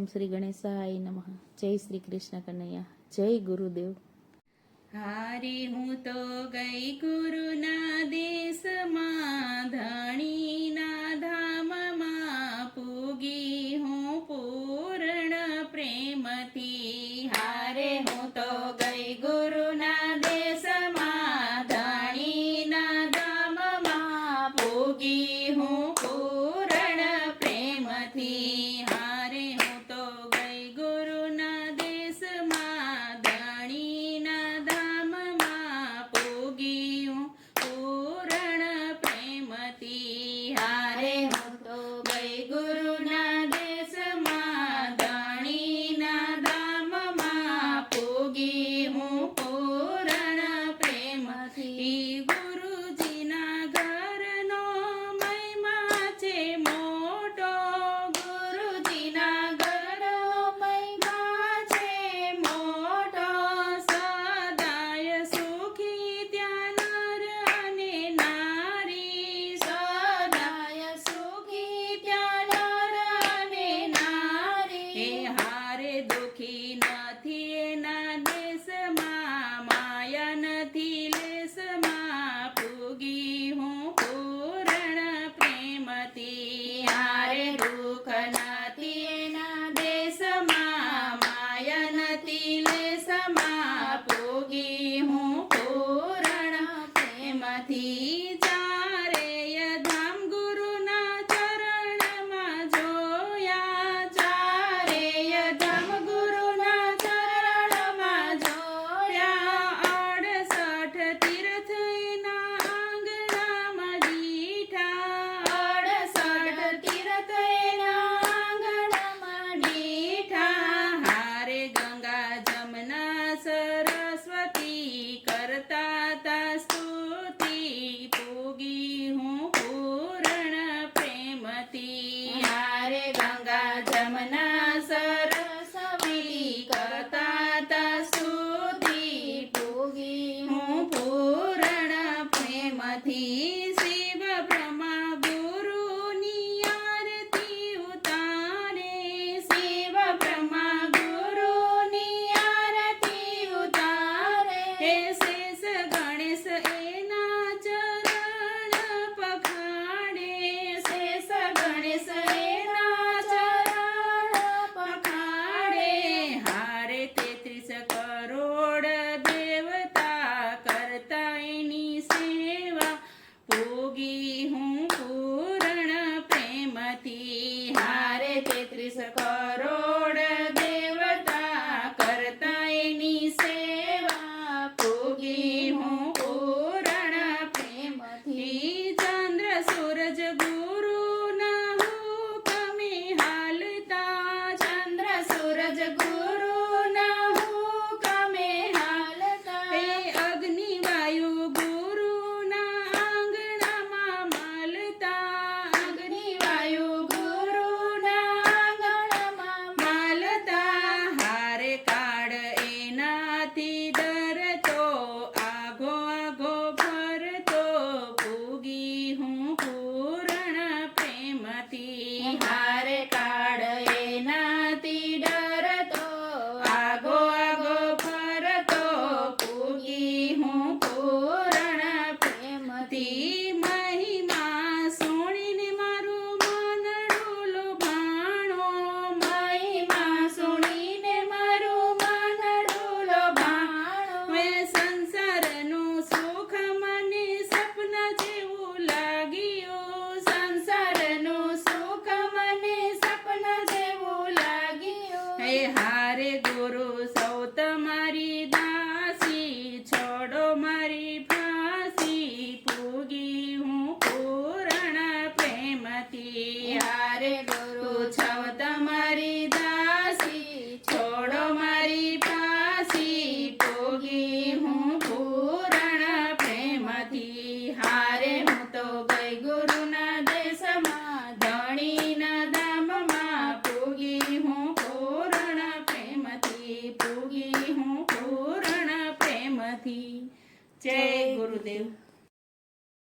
ઓમ શ્રી ગણેશાય નમઃ. જય શ્રી કૃષ્ણ કનૈયા. જય ગુરુદેવ. હારી હું તો ગઈ ગુરુના દેશમાં, ધણીના ધામમાં પૂગી હું પૂર્ણ પ્રેમથી. હારે હું તો ગઈ ગુરુના દેશમાં, ધણીના ધામમાં પૂગી હું પૂર્ણ પ્રેમથી. હારે હું તો ગઈ ગુરુના દેશમાં, ધણીના ધામમાં પૂગી હું પૂર્ણ પ્રેમથી. હારે હું તો ગઈ ગુરુના દેશમાં, ધણીના ધામમાં પૂગી હું પૂર્ણ પ્રેમથી. ગુરુજીના ઘરનો મહિમા છે મોટો, ગુરુજીના ઘરનો મહિમા છે મોટો. સદાય સુખી ત્યાં નર અને નારી, સદાય સુખી ત્યાં નર અને નારી. એ હારે દુખી નથી એના દેશમાં, માયા નથી લેશમાં પૂગી હું પૂર્ણ પ્રેમથી. હારે દુઃખ નથી એના દેશમાં, માયા નથી લેશમાં પૂગી હું પૂર્ણ પ્રેમથી. ચારેય ધામ ગુરુના ચરણમાં જોયા, ચારેય ધામ ગુરુના ચરણમાં જોયા. 68 તીર્થ એના આંગણામાં દીઠા, 68 તીર્થ એના આંગણામાં દીઠા. હારે ગંગા જમના સરસ્વતી કરતા તા સ્તુતિ, પૂગી હું પૂર્ણ પ્રેમથી. હારે ગંગા જમના સરસ્વતી કરતા તા સ્તુતિ, પૂગી હું પૂર્ણ પ્રેમથી. શિવ બ્રહ્મા ગુરુની આરતી ઉતારે, શિવ બ્રહ્મા ગુરુની આરતી ઉતારે. હે શેષ ગણેશ એના ચરણ પખાડે, શેષ ગણેશ એના ચરણ પખાડે. હારે 33 કરોડ દેવતા કરતા એની સેવા, પૂગી હું પૂર્ણ પ્રેમથી. હારે 33 કરોડ દેવતા કરતા એની સેવા, પૂગી હું પૂર્ણ પ્રેમથી. ચંદ્ર સૂરજ ગુરુના હુકમે હાલતા, ચંદ્ર સૂરજ ગુરુના હુકમે હાલતા. હે અગ્નિ વાયુ ગુરુના આંગણામાં માલતા, અગ્નિ વાયુ ગુરુના આંગણામાં માલતા. હારે કાળ એનાથી ડરતો, આગો આગો ભરતો, પૂગી હું પૂર્ણ પ્રેમથી. હારે કાળ એનાથી ડરતો, આગો આગો ભરતો, પૂગી હું પૂર્ણ પ્રેમથી. મહિમા સુણીને મારું મન લોભાણો, મહિમા સુણીને મારું મન લોભાણો. હે સંસારનું સુખ મને સપના જેવું લાગ્યું, સંસારનું સુખ મને સપના જેવું લાગ્યું. હે હારે ગુરુ સૌ તમારી દાસી, છોડો મારી ફાંસી, પૂગી હું પૂર્ણ પ્રેમથી. હારે ગુરુ છવ તમારી દાસી, છોડો મારી ફાંસી, પૂગી હું પૂર્ણ પ્રેમથી. હારે હું તો ગઈ ગુરુના દેશમાં, ધણીના ધામમાં પૂગી હું પૂર્ણ પ્રેમથી, પૂગી હું પૂર્ણ પ્રેમથી. જય ગુરુદેવ.